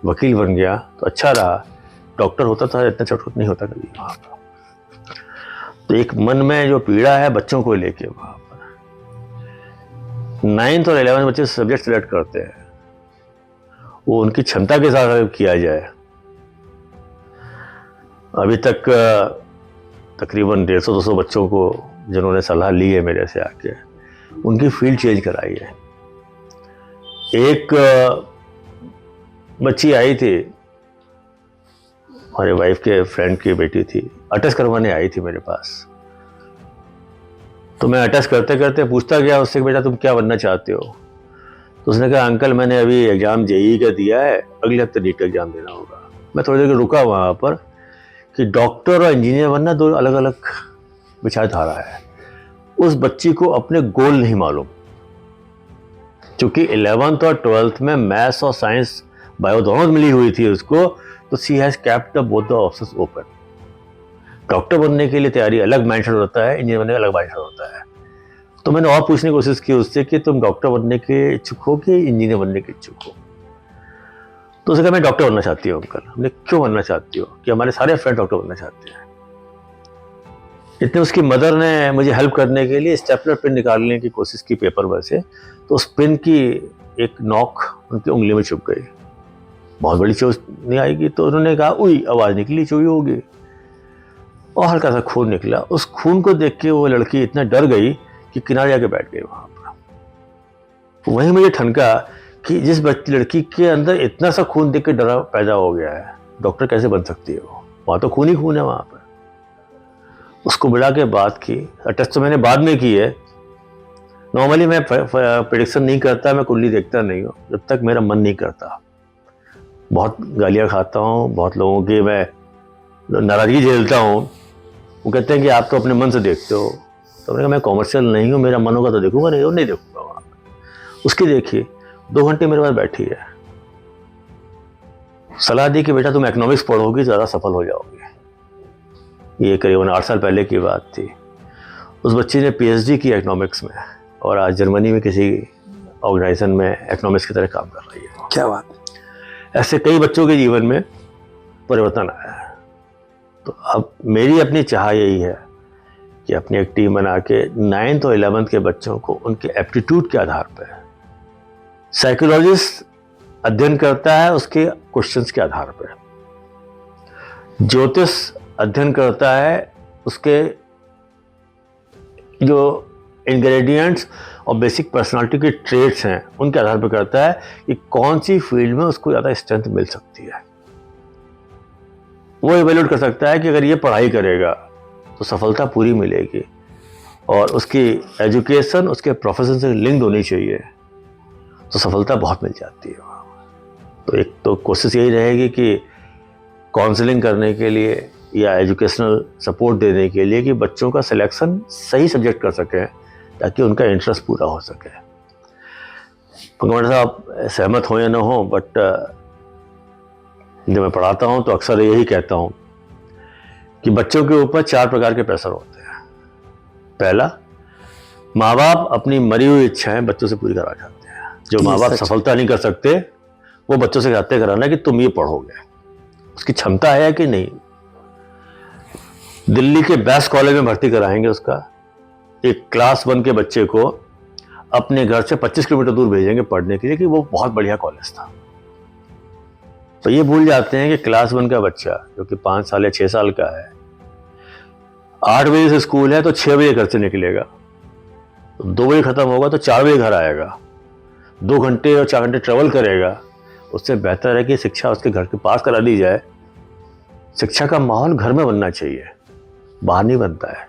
वकील बन गया तो अच्छा रहा। डॉक्टर होता था इतना चटपट नहीं होता कभी वहाँ पर। तो एक मन में जो पीड़ा है बच्चों को लेके, वहाँ पर 9th और 11th बच्चे सब्जेक्ट सिलेक्ट करते हैं, वो उनकी क्षमता के साथ किया जाए। अभी तक तकरीबन 150-200 बच्चों को जिन्होंने सलाह ली है मेरे से आके, उनकी फील्ड चेंज कराई है। एक बच्ची आई थी, हमारे वाइफ के फ्रेंड की बेटी थी, अटेस्ट करवाने आई थी मेरे पास। तो मैं अटेस्ट करते करते पूछता गया उससे, बेटा तुम क्या बनना चाहते हो? तो उसने कहा अंकल मैंने अभी एग्ज़ाम जेईई का दिया है, अगले हफ्ते नीट का एग्ज़ाम देना होगा। मैं थोड़ी देर रुका वहाँ पर कि डॉक्टर और इंजीनियर बनना दो अलग अलग विचारधारा है। उस बच्ची को अपने गोल नहीं मालूम, क्योंकि 11th और 12th में मैथ्स और साइंस बायो दोनों मिली हुई थी उसको, तो she has kept both the options open. Doctor बनने के लिए तैयारी अलग माइंडसेट होता है, इंजीनियर बनने का अलग माइंडसेट होता है। तो मैंने और पूछने की कोशिश की उससे कि तुम डॉक्टर बनने के इच्छुक हो कि इंजीनियर बनने के इच्छुक हो? तो उसने कहा मैं डॉक्टर बनना चाहती हूँ अंकल। हमने क्यों बनना चाहती हो? कि हमारे सारे फ्रेंड डॉक्टर बनना चाहते हैं। इतने उसकी मदर ने मुझे हेल्प करने के लिए स्टेपलर पिन निकालने की कोशिश की पेपर पर से, तो उस पिन की एक नॉक उनकी उंगली में चुभ गई। बहुत बड़ी चोट नहीं आएगी, तो उन्होंने कहा उई, आवाज़ निकली, चोरी होगी, और हल्का सा खून निकला। उस खून को देख के वो लड़की इतना डर गई कि किनारे जाके बैठ गई वहाँ पर। वहीं मुझे ठनका कि जिस लड़की के अंदर इतना सा खून देख के डर पैदा हो गया है, डॉक्टर कैसे बन सकती है वो? वहाँ तो खून ही खून है वहाँ पर। उसको मिला के बात की। टेस्ट तो मैंने बाद में की है। नॉर्मली मैं प्रेडिक्शन नहीं करता, मैं कुंडली देखता नहीं हूँ जब तक मेरा मन नहीं करता। बहुत गालियाँ खाता हूँ, बहुत लोगों की मैं नाराज़गी झेलता हूँ। वो कहते हैं कि आप तो अपने मन से देखते हो। तो मैंने कहा मैं कॉमर्शियल नहीं हूँ, मेरा मन होगा तो देखूंगा, नहीं तो नहीं देखूंगा वहाँ पर। उसकी देखिए 2 घंटे मेरे पास बैठी है, सलाह दी कि बेटा तुम इकोनॉमिक्स पढ़ोगी ज़्यादा सफल हो जाओगे। ये करीबन 8 साल पहले की बात थी। उस बच्ची ने पीएचडी की इकोनॉमिक्स में, और आज जर्मनी में किसी ऑर्गेनाइजेशन में इकोनॉमिक्स की तरह काम कर रही है। क्या बात है। ऐसे कई बच्चों के जीवन में परिवर्तन आया है। तो अब मेरी अपनी चाह यही है कि अपनी एक टीम बना के 9th और 11th के बच्चों को उनके एप्टीट्यूड के आधार पर, साइकोलॉजिस्ट अध्ययन करता है उसके क्वेश्चंस के आधार पर, ज्योतिष अध्ययन करता है उसके जो इंग्रेडिएंट्स और बेसिक पर्सनालिटी के ट्रेट्स हैं उनके आधार पर करता है कि कौन सी फील्ड में उसको ज़्यादा स्ट्रेंथ मिल सकती है। वो इवेल्यूएट कर सकता है कि अगर ये पढ़ाई करेगा तो सफलता पूरी मिलेगी, और उसकी एजुकेशन उसके प्रोफेशन से लिंक्ड होनी चाहिए, तो सफलता बहुत मिल जाती है। तो एक तो कोशिश यही रहेगी कि काउंसलिंग करने के लिए या एजुकेशनल सपोर्ट देने के लिए कि बच्चों का सिलेक्शन सही सब्जेक्ट कर सकें, ताकि उनका इंटरेस्ट पूरा हो सके। पंकज साहब सहमत हो या ना हो, बट जब मैं पढ़ाता हूँ तो अक्सर यही कहता हूँ कि बच्चों के ऊपर 4 प्रकार के प्रेशर होते हैं। पहला, माँ बाप अपनी मरी हुई इच्छाएं बच्चों से पूरी करना चाहते हैं। जो माँ बाप सफलता नहीं कर सकते वो बच्चों से चाहते कराना कि तुम ये पढ़ोगे, उसकी क्षमता है कि नहीं। दिल्ली के बेस्ट कॉलेज में भर्ती कराएंगे उसका, एक क्लास 1 के बच्चे को अपने घर से 25 किलोमीटर दूर भेजेंगे पढ़ने के लिए कि वो बहुत बढ़िया कॉलेज था। तो ये भूल जाते हैं कि क्लास 1 का बच्चा जो कि 5 साल या 6 साल का है, 8 बजे से स्कूल है तो 6 बजे घर से निकलेगा, तो 2 बजे खत्म होगा तो 4 बजे घर आएगा, 2 घंटे और 4 घंटे ट्रेवल करेगा। उससे बेहतर है कि शिक्षा उसके घर के पास करा दी जाए। शिक्षा का माहौल घर में बनना चाहिए, बाहर नहीं बनता है।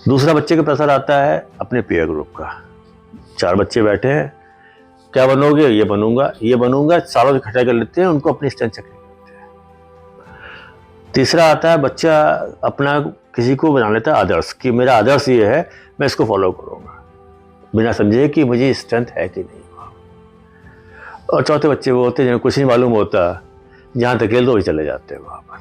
दूसरा, बच्चे के प्रेशर आता है अपने पीयर ग्रुप का। 4 बच्चे बैठे हैं, क्या बनोगे? ये बनूंगा, ये बनूंगा, सालों से इकट्ठा कर लेते हैं, उनको अपनी स्ट्रेंथ चेक करते हैं। तीसरा आता है बच्चा अपना किसी को बना लेता है आदर्श, कि मेरा आदर्श ये है, मैं इसको फॉलो करूंगा, बिना समझे कि मुझे स्ट्रेंथ है कि नहीं। और चौथे बच्चे वो होते हैं जिन्हें कुछ नहीं मालूम होता, जहाँ धकेल दो वही चले जाते हैं वहाँ पर।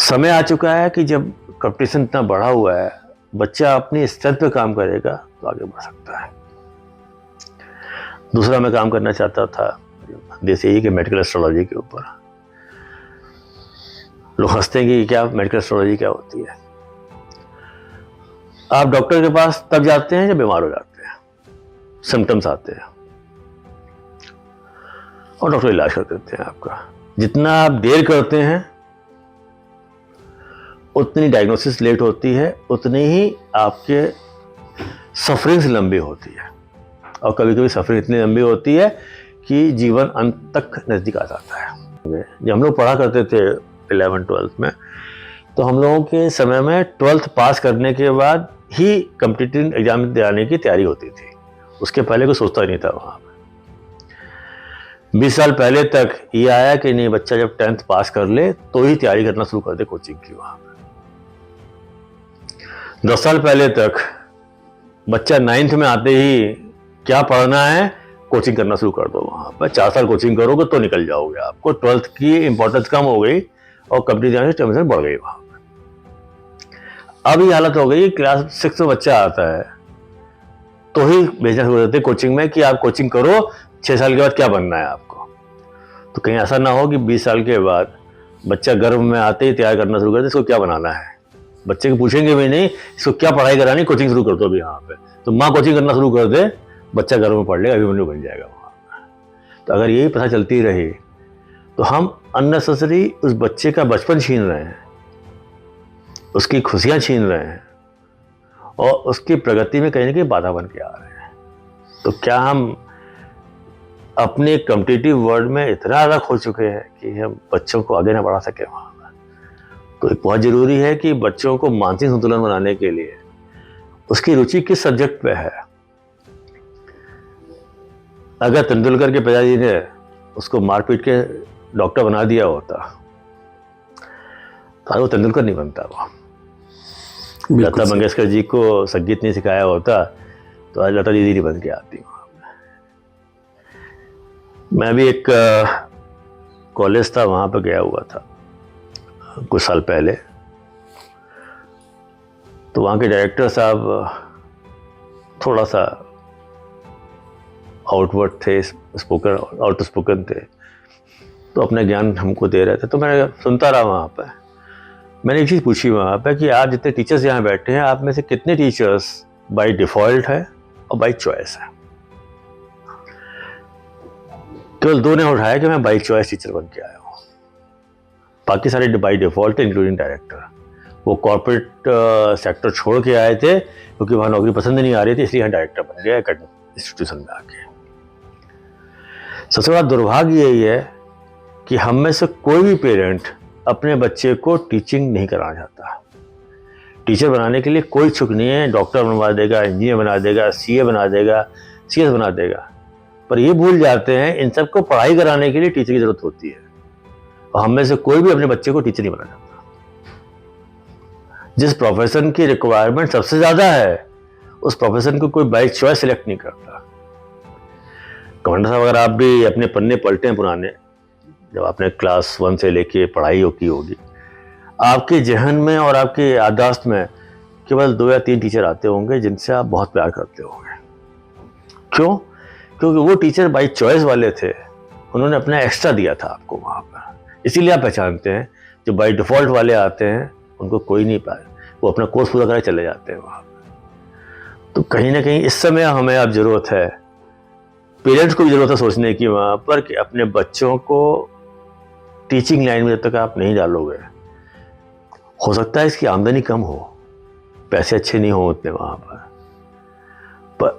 समय आ चुका है कि जब कंपटीशन इतना बढ़ा हुआ है, बच्चा अपनी स्ट्रेंथ पे काम करेगा तो आगे बढ़ सकता है। दूसरा मैं काम करना चाहता था जैसे ही कि मेडिकल एस्ट्रोलॉजी के ऊपर। लोग हंसते हैं कि क्या मेडिकल एस्ट्रोलॉजी क्या होती है। आप डॉक्टर के पास तब जाते हैं जब बीमार हो जाते हैं, सिम्टम्स आते हैं, और डॉक्टर इलाज कर देते हैं आपका। जितना आप देर करते हैं उतनी डायग्नोसिस लेट होती है, उतनी ही आपके सफरिंग्स लंबी होती है, और कभी कभी सफरिंग इतनी लंबी होती है कि जीवन अंत तक नज़दीक आ जाता है। जब हम लोग पढ़ा करते थे 11th-12th में, तो हम लोगों के समय में 12th पास करने के बाद ही कॉम्पिटिटिव एग्जाम देने की तैयारी होती थी, उसके पहले कोई सोचता ही नहीं था। वहाँ 20 साल पहले तक ये आया कि नहीं, बच्चा जब 10th पास कर ले तो ही तैयारी करना शुरू कर दे कोचिंग की। वहाँ 10 साल पहले तक बच्चा 9th में आते ही क्या पढ़ना है, कोचिंग करना शुरू कर दो। वहाँ पर 4 साल कोचिंग करोगे तो निकल जाओगे। आपको 12th की इंपॉर्टेंस कम हो गई और कॉम्पिटिशन टेंशन बढ़ गई वहाँ पर। अब ये हालत हो गई, क्लास 6 में बच्चा आता है तो ही भेजना शुरू कर देते कोचिंग में कि आप कोचिंग करो, 6 साल के बाद क्या बनना है आपको। तो कहीं ऐसा ना हो कि 20 साल के बाद बच्चा गर्भ में आते ही तैयार करना शुरू कर दे इसको क्या बनाना है। बच्चे को पूछेंगे भी नहीं इसको क्या पढ़ाई करानी, कोचिंग शुरू कर दो अभी यहाँ पे। तो माँ कोचिंग करना शुरू कर दे, बच्चा गर्भ में पढ़ लेगा, अभिमन्यु बन जाएगा वहाँ। तो अगर यही पता चलती रही तो हम अननेसेसरी उस बच्चे का बचपन छीन रहे हैं, उसकी खुशियाँ छीन रहे हैं, और उसकी प्रगति में कहीं ना कहीं बाधा बन के आ रहे हैं। तो क्या हम अपने कॉम्पिटिटिव वर्ल्ड में इतना ज़्यादा खो चुके हैं कि हम बच्चों को आगे ना बढ़ा सके वहाँ पर। तो एक बहुत ज़रूरी है कि बच्चों को मानसिक संतुलन बनाने के लिए उसकी रुचि किस सब्जेक्ट पे है। अगर तेंदुलकर के पिताजी ने उसको मारपीट के डॉक्टर बना दिया होता तो वो तेंदुलकर नहीं बनता। वो लता मंगेशकर जी को संगीत नहीं सिखाया होता तो आज लता दीदी नहीं बन के आती। मैं भी एक कॉलेज था, वहाँ पर गया हुआ था कुछ साल पहले। तो वहाँ के डायरेक्टर साहब थोड़ा सा आउटवर्ड थे, आउट स्पोकन थे, तो अपना ज्ञान हमको दे रहे थे। तो मैं सुनता रहा वहाँ पर। मैंने एक चीज़ पूछी वहाँ पर कि आप जितने टीचर्स यहाँ बैठे हैं, आप में से कितने टीचर्स बाय डिफ़ॉल्ट है और बाय चॉइस है। केवल 2 ने उठाया कि मैं बाय चॉइस टीचर बन के आया हूँ, बाकी सारे बाय डिफ़ॉल्ट थे, इंक्लूडिंग डायरेक्टर। वो कॉर्पोरेट सेक्टर छोड़ के आए थे क्योंकि वहाँ नौकरी पसंद नहीं आ रही थी, इसलिए यहाँ डायरेक्टर बन गया एकेडमिक इंस्टीट्यूशन में आके। सबसे बड़ा दुर्भाग्य यही है कि हम में से कोई भी पेरेंट अपने बच्चे को टीचिंग नहीं कराना चाहता। टीचर बनाने के लिए कोई इच्छुक नहीं है। डॉक्टर बनवा देगा, इंजीनियर बना देगा, सीए बना देगा, सीएस बना देगा, पर ये भूल जाते हैं इन सबको पढ़ाई कराने के लिए टीचर की जरूरत होती है। और हम में से कोई भी अपने बच्चे को टीचर नहीं बनाना चाहता। जिस प्रोफेशन की रिक्वायरमेंट सबसे ज़्यादा है उस प्रोफेशन को कोई बाय चॉइस सिलेक्ट नहीं करता। कमांडर साहब, अगर आप भी अपने पन्ने पलटे हैं पुराने, जब आपने क्लास 1 से लेके पढ़ाई की होगी, आपके जहन में और आपके याददाश्त में केवल 2 या 3 टीचर आते होंगे जिनसे आप बहुत प्यार करते होंगे। क्यों? क्योंकि वो टीचर बाय चॉइस वाले थे, उन्होंने अपना एक्स्ट्रा दिया था आपको वहाँ पर, इसीलिए आप पहचानते हैं। जो बाय डिफ़ॉल्ट वाले आते हैं उनको कोई नहीं पाए, वो अपना कोर्स पूरा करके चले जाते हैं वहाँ पर। तो कहीं ना कहीं इस समय हमें अब ज़रूरत है, पेरेंट्स को भी ज़रूरत है सोचने की वहाँ पर कि अपने बच्चों को टीचिंग लाइन में जब तक आप नहीं डालोगे, हो सकता है इसकी आमदनी कम हो, पैसे अच्छे नहीं हो उतने वहाँ पर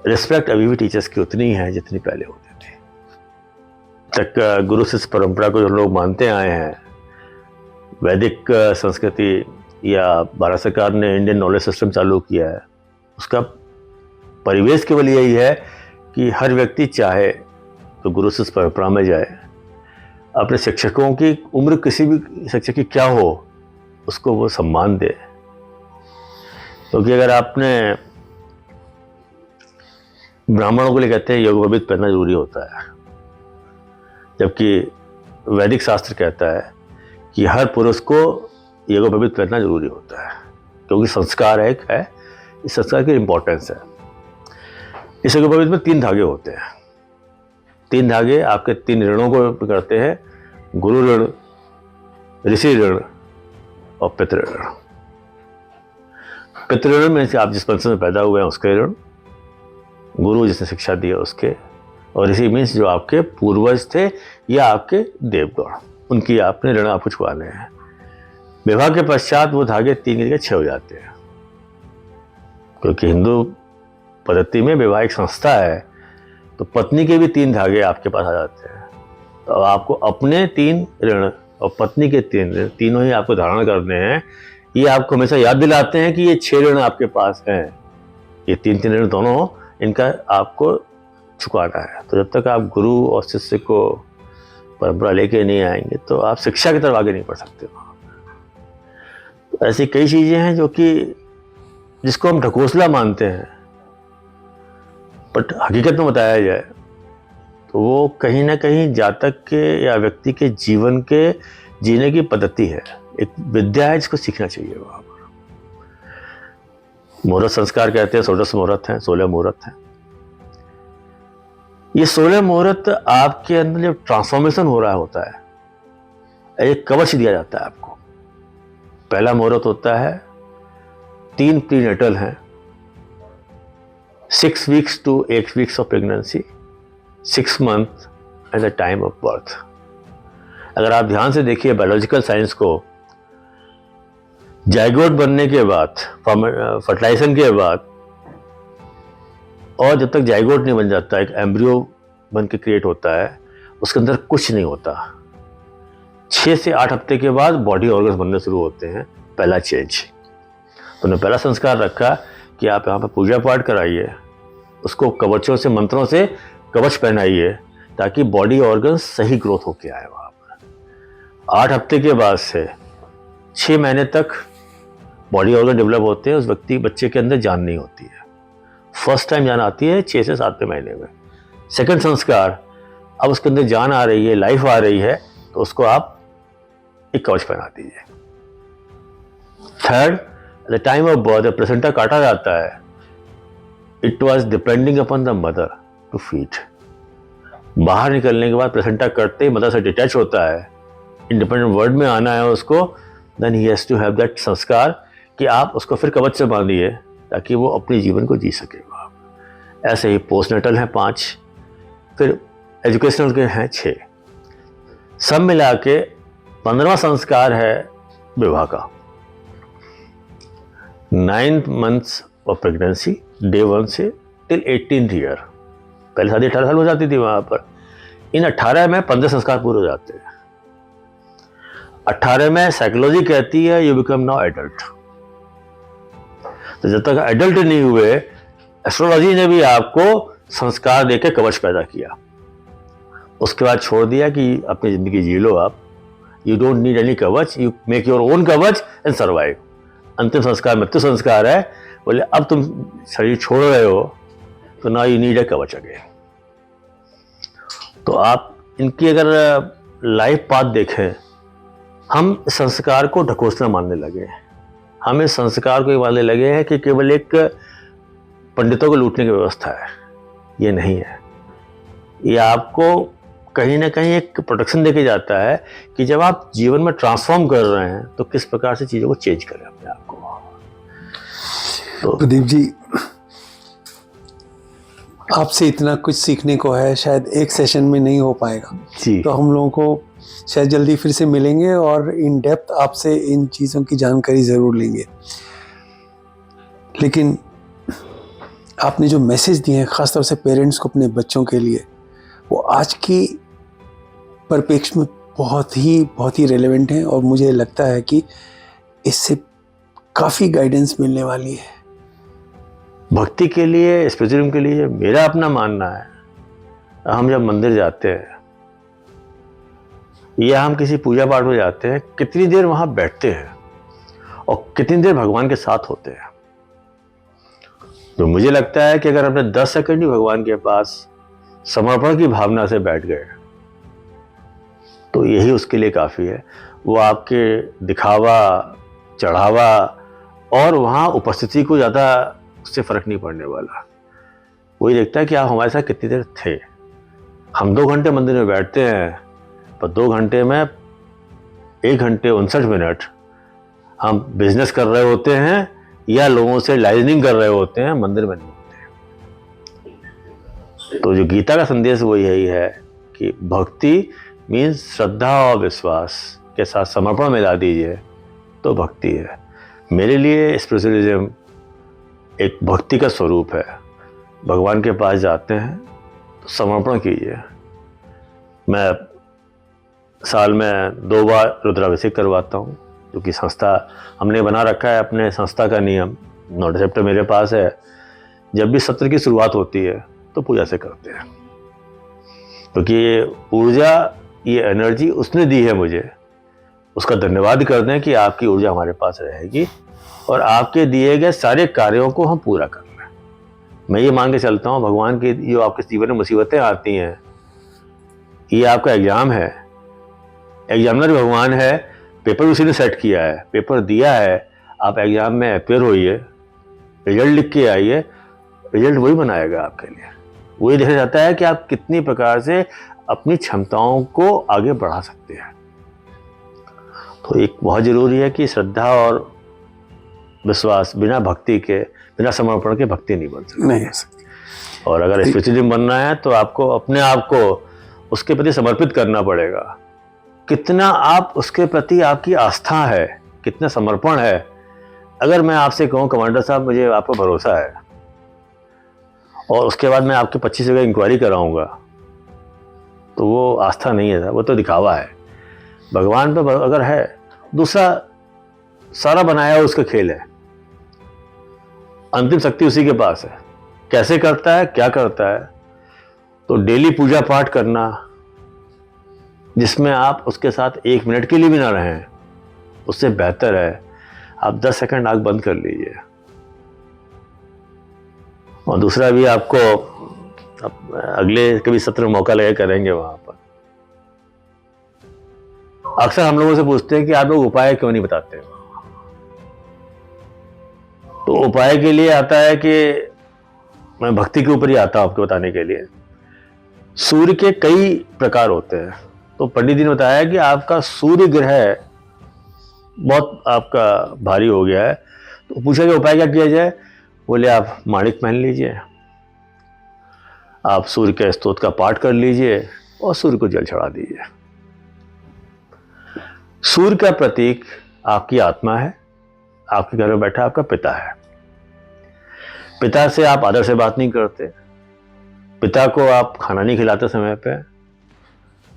रिस्पेक्ट अभी भी टीचर्स की उतनी है जितनी पहले होती थी। तक गुरु शिष्य परंपरा को जो लोग मानते आए हैं, वैदिक संस्कृति या भारत सरकार ने इंडियन नॉलेज सिस्टम चालू किया है, उसका परिवेश केवल यही है कि हर व्यक्ति चाहे तो गुरु शिष्य परंपरा में जाए, अपने शिक्षकों की उम्र किसी भी शिक्षक की क्या हो उसको वो सम्मान दे। क्योंकि अगर आपने ब्राह्मणों के लिए कहते हैं योगोपवीत पहनना जरूरी होता है, जबकि वैदिक शास्त्र कहता है कि हर पुरुष को योगोपवीत पहनना जरूरी होता है, क्योंकि संस्कार एक है, इस संस्कार की इंपॉर्टेंस है। इस योगोपवीत में 3 धागे होते हैं। 3 धागे आपके 3 ऋणों को करते हैं, गुरु ऋण, ऋषि ऋण और पितृ ऋण। पितृ ऋण में से आप जिस वंश में पैदा हुए हैं उसके ऋण, गुरु जिसने शिक्षा दी है उसके, और ऋषि मीन्स जो आपके पूर्वज थे या आपके देवगण, उनकी आपने ऋण आपको चुकाने हैं। विवाह के पश्चात वो धागे 3 की जगह 6 हो जाते हैं, क्योंकि हिंदू पद्धति में विवाह एक संस्था है, तो पत्नी के भी 3 धागे आपके पास आ जाते हैं। तो आपको अपने 3 ऋण और पत्नी के 3 ऋण, तीनों ही आपको धारण करने हैं। ये आपको हमेशा याद दिलाते हैं कि ये 6 ऋण आपके पास हैं, ये 3 ऋण दोनों इनका आपको चुकाना है। तो जब तक आप गुरु और शिष्य को परंपरा लेके नहीं आएंगे तो आप शिक्षा की तरफ आगे नहीं बढ़ सकते। तो ऐसी कई चीजें हैं जो कि जिसको हम ढकोसला मानते हैं, बट हकीकत में बताया जाए तो वो कहीं ना कहीं जातक के या व्यक्ति के जीवन के जीने की पद्धति है, एक विद्या है जिसको सीखना चाहिए। वहां पर मुहूर्त संस्कार कहते हैं, 16 मुहूर्त हैं, 16 मुहूर्त हैं। ये 16 मुहूर्त आपके अंदर जब ट्रांसफॉर्मेशन हो रहा होता है, एक कवच दिया जाता है आपको। पहला मुहूर्त होता है 3 प्रीनेटल हैं, 6 weeks to 8 weeks of pregnancy, 6 month at the time of birth. अगर आप ध्यान से देखिए बायोलॉजिकल साइंस को, जाइगोट बनने के बाद, फर्टिलाइजेशन के बाद, और जब तक जाइगोट नहीं बन जाता, एक एम्ब्रियो बन के क्रिएट होता है, उसके अंदर कुछ नहीं होता। 6 से 8 हफ्ते के बाद बॉडी ऑर्गन्स बनने शुरू होते हैं, पहला चेंज। तो उन्होंने पहला संस्कार रखा कि आप यहाँ पर पूजा पाठ कराइए, उसको कवचों से, मंत्रों से कवच पहनाइए, ताकि बॉडी ऑर्गन्स सही ग्रोथ होके आए वहाँ पर। 8 हफ्ते के बाद से 6 महीने तक बॉडी ऑर्गन डेवलप होते हैं, उस व्यक्ति बच्चे के अंदर जान नहीं होती है। फर्स्ट टाइम जान आती है 6 से 7वें महीने में। सेकंड संस्कार, अब उसके अंदर जान आ रही है, लाइफ आ रही है, तो उसको आप एक कवच पहना दीजिए। Third, the time of birth, placenta काटा जाता है, it was depending upon the mother to feed. बाहर निकलने के बाद प्लेसेंटा कटते ही मदर से डिटैच होता है, इंडिपेंडेंट वर्ल्ड में आना है उसको, then he has to have that संस्कार कि आप उसको फिर कवच से बांधिए ताकि वो अपने जीवन को जी सके। ऐसे ही पोस्टनेटल हैं 5, फिर एजुकेशनल के हैं 6, सब मिला के 15वां संस्कार है विवाह का। 9 मंथ्स ऑफ प्रेगनेंसी, डे 1 से टिल 18th ईयर। पहले शादी 18 साल हो जाती थी वहां पर, इन 18 में 15 संस्कार पूरे हो जाते हैं। 18 में साइकोलॉजी कहती है यू बिकम नाउ एडल्ट। तो जब तक एडल्ट नहीं हुए, एस्ट्रोलॉजी ने भी आपको संस्कार देकर कवच पैदा किया। उसके बाद छोड़ दिया कि अपनी जिंदगी जी लो आप, यू डोंट नीड एनी कवच, यू मेक योर ओन कवच एंड सर्वाइव। अंतिम संस्कार मृत्यु संस्कार है, बोले अब तुम शरीर छोड़ रहे हो तो ना यू नीड ए कवच अगेन। तो आप इनकी अगर लाइफ पाथ देखें, हम संस्कार को ढकोसला मानने लगे, हम इस संस्कार को ये मानने लगे हैं कि केवल एक पंडितों को लूटने की व्यवस्था है। ये नहीं है, ये आपको कहीं ना कहीं एक प्रोटेक्शन देके जाता है कि जब आप जीवन में ट्रांसफॉर्म कर रहे हैं तो किस प्रकार से चीज़ों को चेंज करें अपने आप को। तो प्रदीप जी, आपसे इतना कुछ सीखने को है, शायद एक सेशन में नहीं हो पाएगा जी, तो हम लोगों को शायद जल्दी फिर से मिलेंगे और इन डेप्थ आपसे इन चीज़ों की जानकारी ज़रूर लेंगे। लेकिन आपने जो मैसेज दिए हैं ख़ासतौर से पेरेंट्स को अपने बच्चों के लिए, वो आज की परिप्रेक्ष्य में बहुत ही रेलेवेंट हैं और मुझे लगता है कि इससे काफ़ी गाइडेंस मिलने वाली है। भक्ति के लिए, स्पिरिचुअलिज्म के लिए मेरा अपना मानना है, हम जब मंदिर जाते हैं या हम किसी पूजा पाठ में जाते हैं, कितनी देर वहाँ बैठते हैं और कितनी देर भगवान के साथ होते हैं। तो मुझे लगता है कि अगर अपने 10 सेकंड ही भगवान के पास समर्पण की भावना से बैठ गए तो यही उसके लिए काफ़ी है। वो आपके दिखावा, चढ़ावा और वहाँ उपस्थिति को ज़्यादा उससे फ़र्क नहीं पड़ने वाला। वही देखता है कि आप हमारे साथ कितनी देर थे। हम 2 घंटे मंदिर में बैठते हैं, पर 2 घंटे में 1 घंटे 59 मिनट हम बिजनेस कर रहे होते हैं या लोगों से लाइजनिंग कर रहे होते हैं, मंदिर में नहीं होते। तो जो गीता का संदेश वो यही है कि भक्ति मीन्स श्रद्धा और विश्वास के साथ समर्पण मिला दीजिए तो भक्ति है। मेरे लिए स्पिरिचुअलिज्म एक भक्ति का स्वरूप है। भगवान के पास जाते हैं तो समर्पण कीजिए। मैं साल में 2 बार रुद्राभिषेक करवाता हूँ, क्योंकि संस्था हमने बना रखा है, अपने संस्था का नियम नोट रिसेप्टर मेरे पास है। जब भी सत्र की शुरुआत होती है तो पूजा से करते हैं, क्योंकि ये ऊर्जा, ये एनर्जी उसने दी है मुझे, उसका धन्यवाद कर दें कि आपकी ऊर्जा हमारे पास रहेगी और आपके दिए गए सारे कार्यों को हम पूरा कर रहे हैं। मैं ये मान के चलता हूँ भगवान की जो आपके जीवन में मुसीबतें आती हैं, ये आपका एग्ज़ाम है। एग्जामिनर भगवान है, पेपर उसी ने सेट किया है, पेपर दिया है, आप एग्ज़ाम में अपेयर होइए, रिजल्ट लिख के आइए, रिजल्ट वही बनाएगा आपके लिए। वही देखा जाता है कि आप कितनी प्रकार से अपनी क्षमताओं को आगे बढ़ा सकते हैं। तो एक बहुत ज़रूरी है कि श्रद्धा और विश्वास बिना भक्ति के, बिना समर्पण के भक्ति नहीं बन सकती। नहीं हो सकती। और अगर स्पिरिचुअलिज्म बनना है तो आपको अपने आप को उसके प्रति समर्पित करना पड़ेगा। कितना आप उसके प्रति आपकी आस्था है, कितना समर्पण है। अगर मैं आपसे कहूँ कमांडर साहब मुझे आप पर भरोसा है और उसके बाद मैं आपके 25 जगह इंक्वायरी कराऊंगा, तो वो आस्था नहीं है, वो तो दिखावा है। भगवान पे अगर है, दूसरा सारा बनाया हुआ उसका खेल है, अंतिम शक्ति उसी के पास है। कैसे करता है, क्या करता है। तो डेली पूजा पाठ करना, जिसमें आप उसके साथ 1 मिनट के लिए भी ना रहें, उससे बेहतर है आप 10 सेकंड आंख बंद कर लीजिए। और दूसरा भी आपको अगले कभी सत्र मौका लगे करेंगे वहां पर। अक्सर हम लोगों से पूछते हैं कि आप लोग उपाय क्यों नहीं बताते। तो उपाय के लिए आता है कि मैं भक्ति के ऊपर ही आता हूं आपको बताने के लिए। सूर्य के कई प्रकार होते हैं। तो पंडित जी ने बताया कि आपका सूर्य ग्रह बहुत आपका भारी हो गया है, तो पूछा कि उपाय क्या किया जाए। बोले आप माणिक पहन लीजिए, आप सूर्य के स्तोत्र का पाठ कर लीजिए और सूर्य को जल चढ़ा दीजिए। सूर्य का प्रतीक आपकी आत्मा है, आपके घर में बैठा आपका पिता है। पिता से आप आदर से बात नहीं करते, पिता को आप खाना नहीं खिलाते समय पे,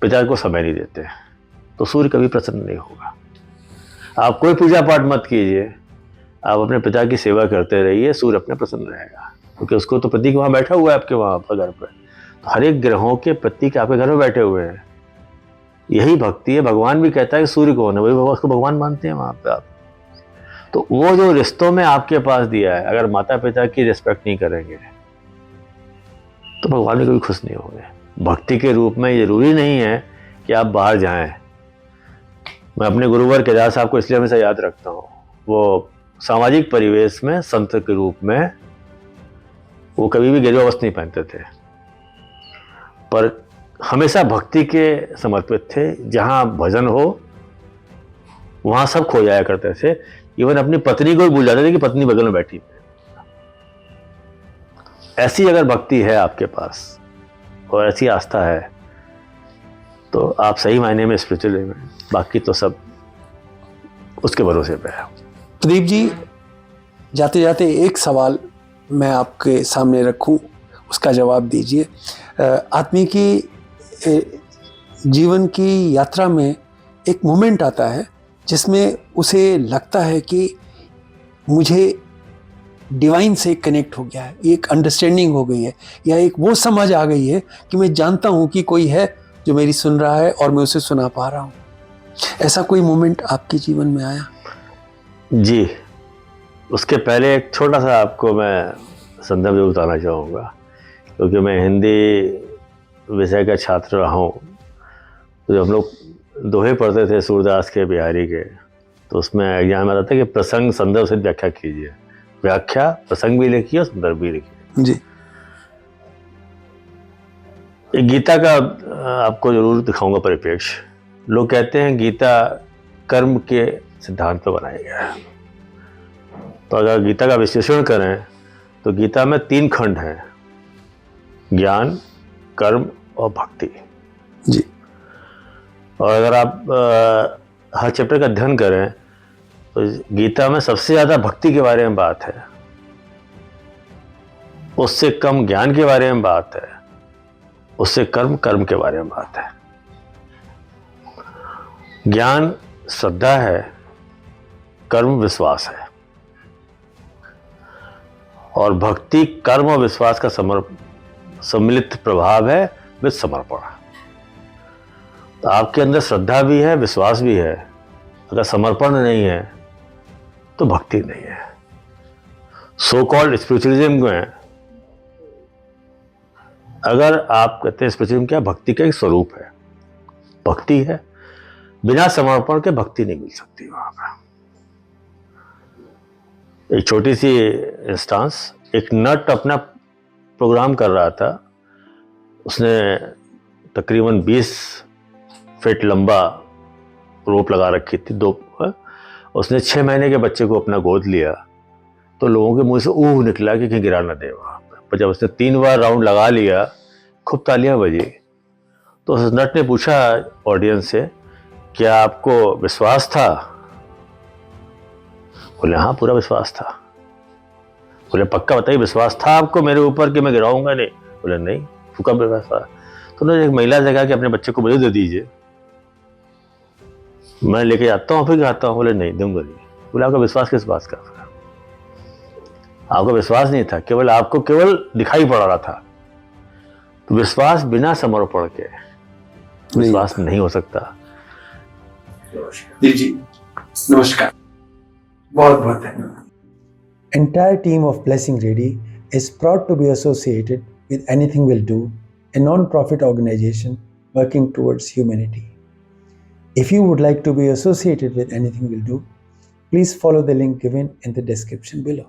पिता को समय नहीं देते, तो सूर्य कभी प्रसन्न नहीं होगा। आप कोई पूजा पाठ मत कीजिए, आप अपने पिता की सेवा करते रहिए, सूर्य अपने प्रसन्न रहेगा, क्योंकि उसको तो प्रतीक वहाँ बैठा हुआ है आपके वहाँ पर घर पर। तो हर एक ग्रहों के प्रतीक आपके घर में बैठे हुए हैं। यही भक्ति है। भगवान भी कहता है कि सूर्य कौन है, वही उसको भगवान मानते हैं वहाँ पे आप। तो वो जो रिश्तों में आपके पास दिया है, अगर माता पिता की रिस्पेक्ट नहीं करेंगे तो भगवान भी कभी खुश नहीं होंगे। भक्ति के रूप में जरूरी नहीं है कि आप बाहर जाएं। मैं अपने गुरुवर केदार साहब को इसलिए हमेशा याद रखता हूँ। वो सामाजिक परिवेश में संत के रूप में वो कभी भी गेरुआ वस्त्र नहीं पहनते थे, पर हमेशा भक्ति के समर्पित थे। जहाँ भजन हो वहाँ सब खो जाया करते थे। इवन अपनी पत्नी को भी भूल जाते थे कि पत्नी बगल में बैठी है। ऐसी अगर भक्ति है आपके पास और ऐसी आस्था है तो आप सही मायने में स्पिरिचुअल में, बाकी तो सब उसके भरोसे पे है। प्रदीप जी, जाते जाते एक सवाल मैं आपके सामने रखूं, उसका जवाब दीजिए। आदमी की जीवन की यात्रा में एक मोमेंट आता है जिसमें उसे लगता है कि मुझे डिवाइन से कनेक्ट हो गया है, एक अंडरस्टैंडिंग हो गई है, या एक वो समझ आ गई है कि मैं जानता हूँ कि कोई है जो मेरी सुन रहा है और मैं उसे सुना पा रहा हूँ। ऐसा कोई मोमेंट आपके जीवन में आया? जी, उसके पहले एक छोटा सा आपको मैं संदर्भ जरूर बताना चाहूँगा, क्योंकि मैं हिंदी विषय का छात्र रहा हूँ। तो जब हम लोग दोहे पढ़ते थे सूरदास के, बिहारी के, तो उसमें एग्जाम आता था कि प्रसंग संदर्भ से व्याख्या कीजिए। व्याख्या प्रसंग भी लिखिए और संदर्भ भी लिखिए। जी गीता का आपको जरूर दिखाऊंगा परिप्रेक्ष्य। लोग कहते हैं गीता कर्म के सिद्धांत पर बनाया गया है। तो अगर गीता का विश्लेषण करें तो गीता में 3 खंड हैं, ज्ञान, कर्म और भक्ति। जी और अगर आप हर चैप्टर का अध्ययन करें तो गीता में सबसे ज़्यादा भक्ति के बारे में बात है, उससे कम ज्ञान के बारे में बात है, उससे कर्म के बारे में बात है। ज्ञान श्रद्धा है, कर्म विश्वास है, और भक्ति कर्म और विश्वास का सम्मिलित प्रभाव है विद समर्पण। तो आपके अंदर श्रद्धा भी है, विश्वास भी है, अगर समर्पण नहीं है तो भक्ति नहीं है। सो कॉल्ड स्पिरिचुअलिज्म में अगर आप कहते हैं स्पिरिचुअलिज्म क्या, भक्ति का एक स्वरूप है, भक्ति है, बिना समर्पण के भक्ति नहीं मिल सकती। वहां पर एक छोटी सी इंस्टांस, एक नट अपना प्रोग्राम कर रहा था, उसने तकरीबन 20 फीट लंबा रोप लगा रखी थी, उसने 6 महीने के बच्चे को अपना गोद लिया तो लोगों के मुंह से ऊह निकला कि कहीं गिरा ना दे वहां पर। जब उसने 3 बार राउंड लगा लिया, खूब तालियां बजी, तो उस नट ने पूछा ऑडियंस से, क्या आपको विश्वास था? बोले हाँ, पूरा विश्वास था। बोले पक्का बताइए, विश्वास था आपको मेरे ऊपर कि मैं गिराऊंगा नहीं? बोले नहीं, फूका विश्वास। तो उन्होंने एक महिला से कहा कि अपने बच्चे को मुझे दे दीजिए, मैं लेके जाता हूँ फिर आता हूँ। बोले नहीं, दूंगा नहीं। बोले आपका विश्वास किस बात का? आपका विश्वास नहीं था, केवल आपको केवल दिखाई पड़ रहा था। तो विश्वास बिना समर्पण के विश्वास नहीं हो सकता। जी नमस्कार, बहुत बहुत धन्यवाद। Entire team of Blessing Ready is proud to be associated with Anything Will Do, a non-profit organization working towards humanity. If you would like to be associated with Anything Will Do, please follow the link given in the description below.